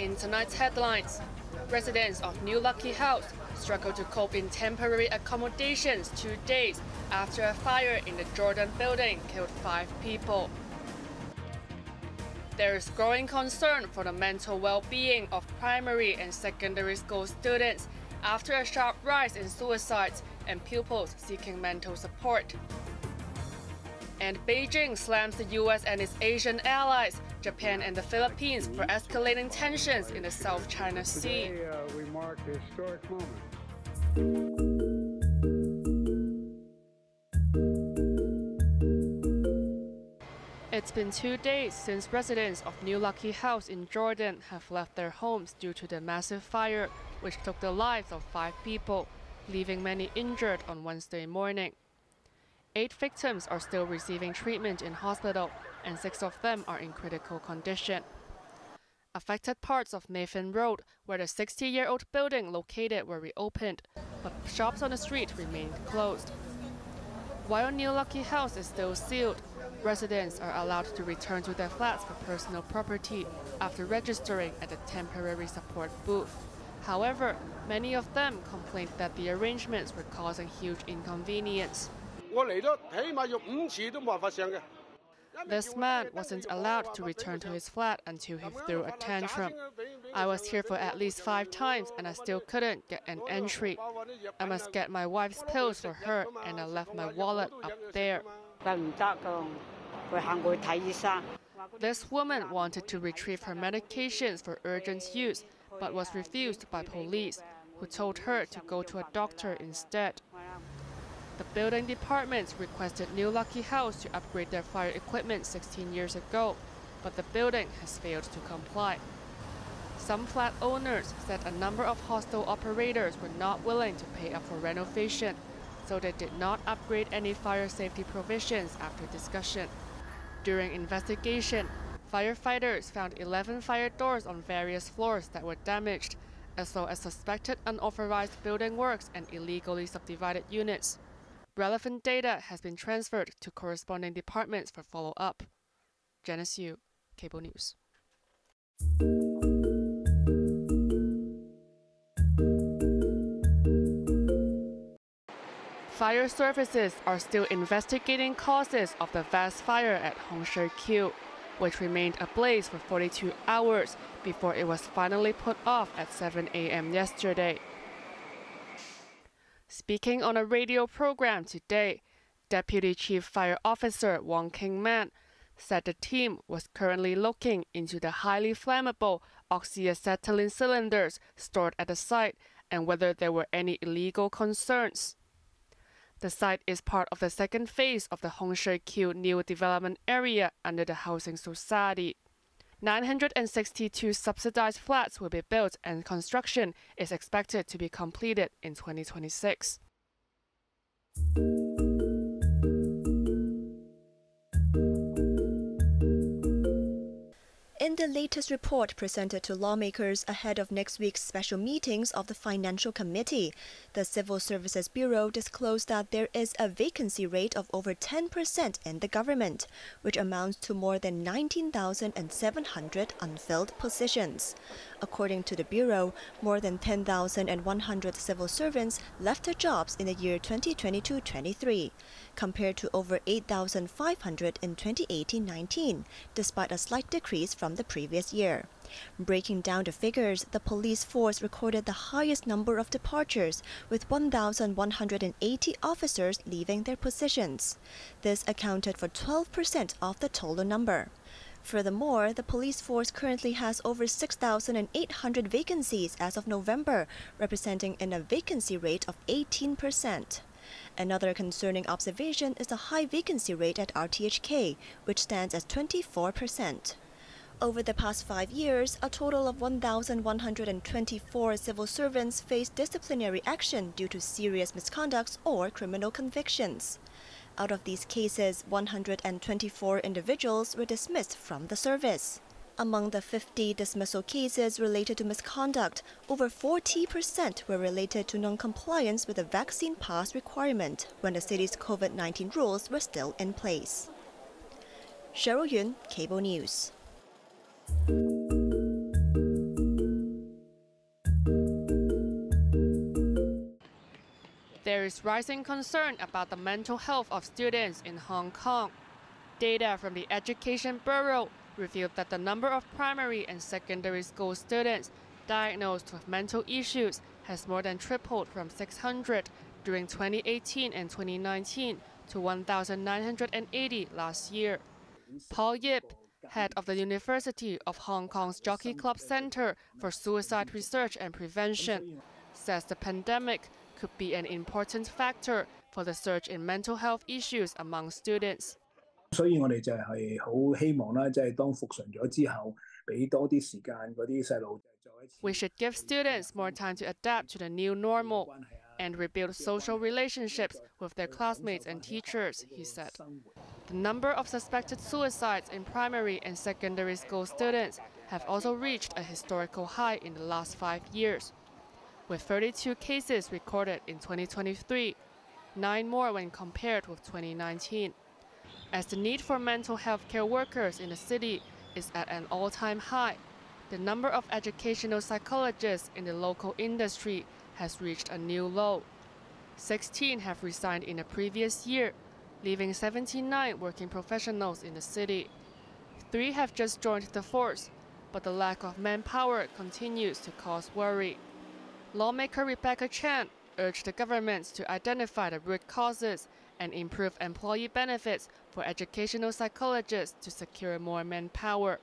In tonight's headlines, residents of New Lucky House struggle to cope in temporary accommodations 2 days after a fire in the Jordan building killed 5 people. There is growing concern for the mental well-being of primary and secondary school students after a sharp rise in suicides and pupils seeking mental support. And Beijing slams the US and its Asian allies, Japan and the Philippines, for escalating tensions in the South China Sea. Today, we mark a historic moment. It's been 2 days since residents of New Lucky House in Jordan have left their homes due to the massive fire, which took the lives of 5 people, leaving many injured on Wednesday morning. 8 victims are still receiving treatment in hospital, and 6 of them are in critical condition. Affected parts of Nathan Road, where the 60-year-old building located, were reopened, but shops on the street remained closed. While New Lucky House is still sealed, residents are allowed to return to their flats for personal property after registering at the temporary support booth. However, many of them complained that the arrangements were causing huge inconvenience. This man wasn't allowed to return to his flat until he threw a tantrum. I was here for at least 5 times and I still couldn't get an entry. I must get my wife's pills for her and I left my wallet up there. This woman wanted to retrieve her medications for urgent use, but was refused by police, who told her to go to a doctor instead. The building departments requested New Lucky House to upgrade their fire equipment 16 years ago, but the building has failed to comply. Some flat owners said a number of hostile operators were not willing to pay up for renovation, so they did not upgrade any fire safety provisions after discussion. During investigation, firefighters found 11 fire doors on various floors that were damaged, as well as suspected unauthorized building works and illegally subdivided units. Relevant data has been transferred to corresponding departments for follow-up. Janice Yu, Cable News. Fire services are still investigating causes of the vast fire at HOYIBC, which remained ablaze for 42 hours before it was finally put off at 7 a.m. yesterday. Speaking on a radio program today, Deputy Chief Fire Officer Wong King-man said the team was currently looking into the highly flammable oxyacetylene cylinders stored at the site and whether there were any illegal concerns. The site is part of the second phase of the HOYIBC new development area under the Housing Society. 962 subsidized flats will be built and construction is expected to be completed in 2026. In the latest report presented to lawmakers ahead of next week's special meetings of the Financial Committee, the Civil Services Bureau disclosed that there is a vacancy rate of over 10% in the government, which amounts to more than 19,700 unfilled positions. According to the Bureau, more than 10,100 civil servants left their jobs in the year 2022-23, compared to over 8,500 in 2018-19, despite a slight decrease from the previous year. Breaking down the figures, the police force recorded the highest number of departures, with 1,180 officers leaving their positions. This accounted for 12% of the total number. Furthermore, the police force currently has over 6,800 vacancies as of November, representing a vacancy rate of 18%. Another concerning observation is the high vacancy rate at RTHK, which stands at 24%. Over the past 5 years, a total of 1,124 civil servants faced disciplinary action due to serious misconducts or criminal convictions. Out of these cases, 124 individuals were dismissed from the service. Among the 50 dismissal cases related to misconduct, over 40% were related to non-compliance with the vaccine pass requirement when the city's COVID-19 rules were still in place. Cheryl Yun, Cable News. there is rising concern about the mental health of students in Hong Kong. Data from the Education Bureau revealed that the number of primary and secondary school students diagnosed with mental issues has more than tripled from 600 during 2018 and 2019 to 1,980 last year. Paul Yip, head of the University of Hong Kong's Jockey Club Center for Suicide Research and Prevention, says the pandemic could be an important factor for the surge in mental health issues among students. 所以我哋就係好希望啦，即係當復常咗之後，俾多啲時間嗰啲細路。We should give students more time to adapt to the new normal and rebuild social relationships with their classmates and teachers, he said. The number of suspected suicides in primary and secondary school students have also reached a historical high in the last 5 years, with 32 cases recorded in 2023, 9 more when compared with 2019. As the need for mental health care workers in the city is at an all-time high, the number of educational psychologists in the local industry has reached a new low. 16 have resigned in the previous year, leaving 79 working professionals in the city. 3 have just joined the force, but the lack of manpower continues to cause worry. Lawmaker Rebecca Chan urged the governments to identify the root causes and improve employee benefits for educational psychologists to secure more manpower.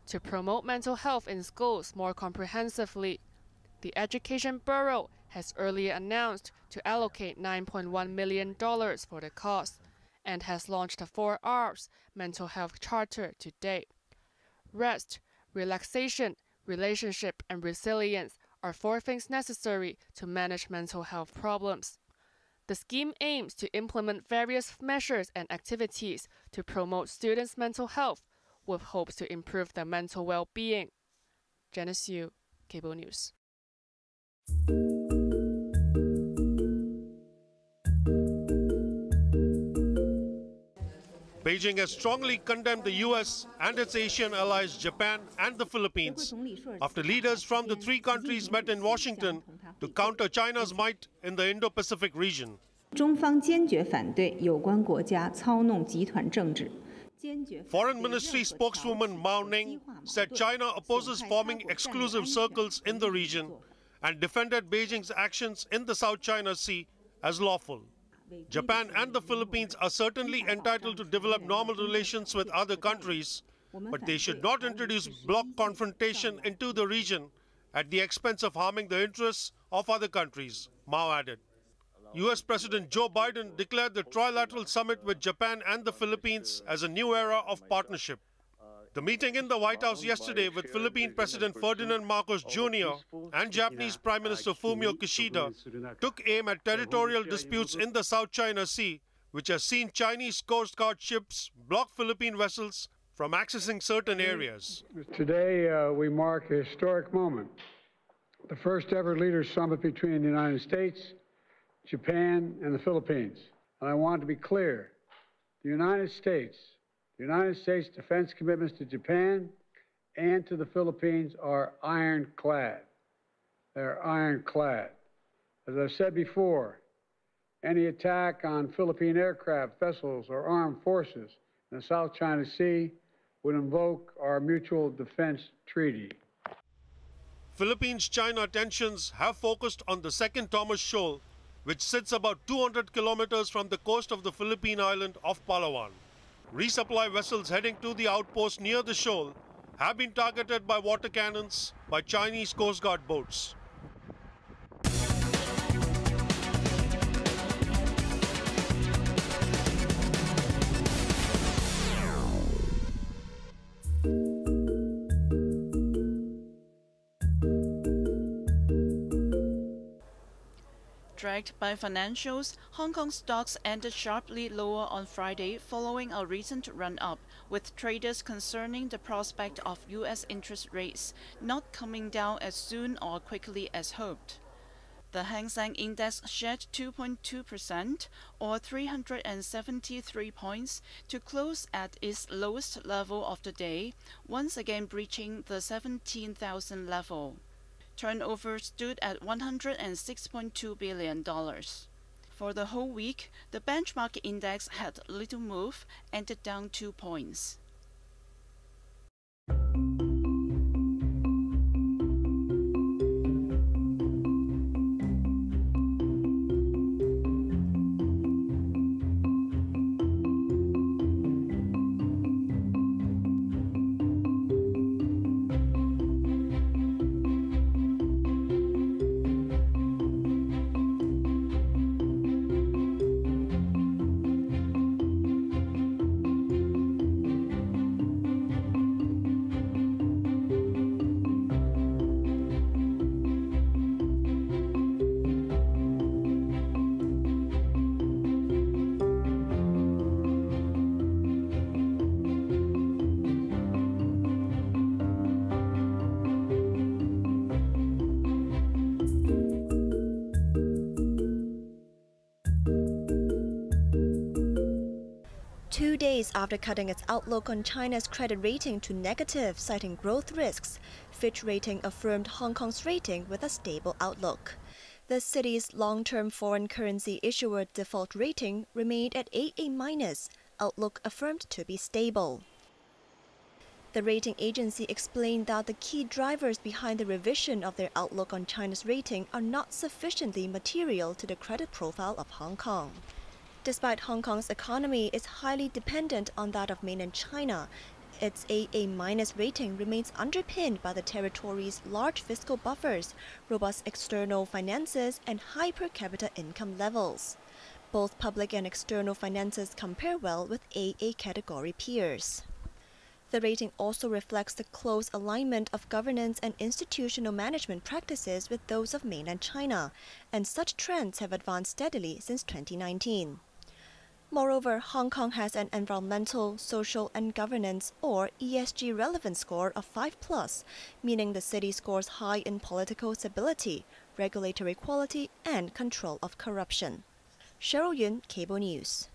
To promote mental health in schools more comprehensively, the Education Bureau has earlier announced to allocate $9.1 million for the cause and has launched a 4 R's mental health charter to date. Rest, relaxation, relationship, and resilience are 4 things necessary to manage mental health problems. The scheme aims to implement various measures and activities to promote students' mental health, with hopes to improve their mental well-being. Janice Yu, Cable News. Beijing has strongly condemned the US and its Asian allies Japan and the Philippines after leaders from the 3 countries met in Washington to counter China's might in the Indo-Pacific region. 中方坚决反对有关国家操弄集团政治。 Foreign Ministry spokeswoman Mao Ning said China opposes forming exclusive circles in the region and defended Beijing's actions in the South China Sea as lawful. Japan and the Philippines are certainly entitled to develop normal relations with other countries, but they should not introduce bloc confrontation into the region at the expense of harming the interests of other countries, Mao added. US President Joe Biden declared the trilateral summit with Japan and the Philippines as a new era of partnership. The meeting in the White House yesterday with Philippine President Ferdinand Marcos Jr. and Japanese Prime Minister Fumio Kishida took aim at territorial disputes in the South China Sea, which has seen Chinese Coast Guard ships block Philippine vessels from accessing certain areas. Today, we mark a historic moment, the first ever leaders summit between the United States, Japan, and the Philippines. And I want to be clear, the United States defense commitments to Japan and to the Philippines are ironclad. They're ironclad. As I've said before, any attack on Philippine aircraft, vessels, or armed forces in the South China Sea would invoke our mutual defense treaty. Philippines-China tensions have focused on the second Thomas Shoal, which sits about 200 kilometers from the coast of the Philippine island of Palawan. Resupply vessels heading to the outpost near the shoal have been targeted by water cannons by Chinese Coast Guard boats. Dragged by financials, Hong Kong stocks ended sharply lower on Friday following a recent run-up, with traders concerning the prospect of U.S. interest rates not coming down as soon or quickly as hoped. The Hang Seng Index shed 2.2%, or 373 points, to close at its lowest level of the day, once again breaching the 17,000 level. Turnover stood at $106.2 billion. For the whole week, the benchmark index had little move, ended down 2 points. Two days after cutting its outlook on China's credit rating to negative, citing growth risks, Fitch Rating affirmed Hong Kong's rating with a stable outlook. The city's long-term foreign currency issuer default rating remained at AA-, outlook affirmed to be stable. The rating agency explained that the key drivers behind the revision of their outlook on China's rating are not sufficiently material to the credit profile of Hong Kong. Despite Hong Kong's economy is highly dependent on that of mainland China, its AA- rating remains underpinned by the territory's large fiscal buffers, robust external finances, and high per capita income levels. Both public and external finances compare well with AA category peers. The rating also reflects the close alignment of governance and institutional management practices with those of mainland China, and such trends have advanced steadily since 2019. Moreover, Hong Kong has an environmental, social and governance or ESG relevance score of 5+, meaning the city scores high in political stability, regulatory quality and control of corruption. Cheryl Yun, Cable News.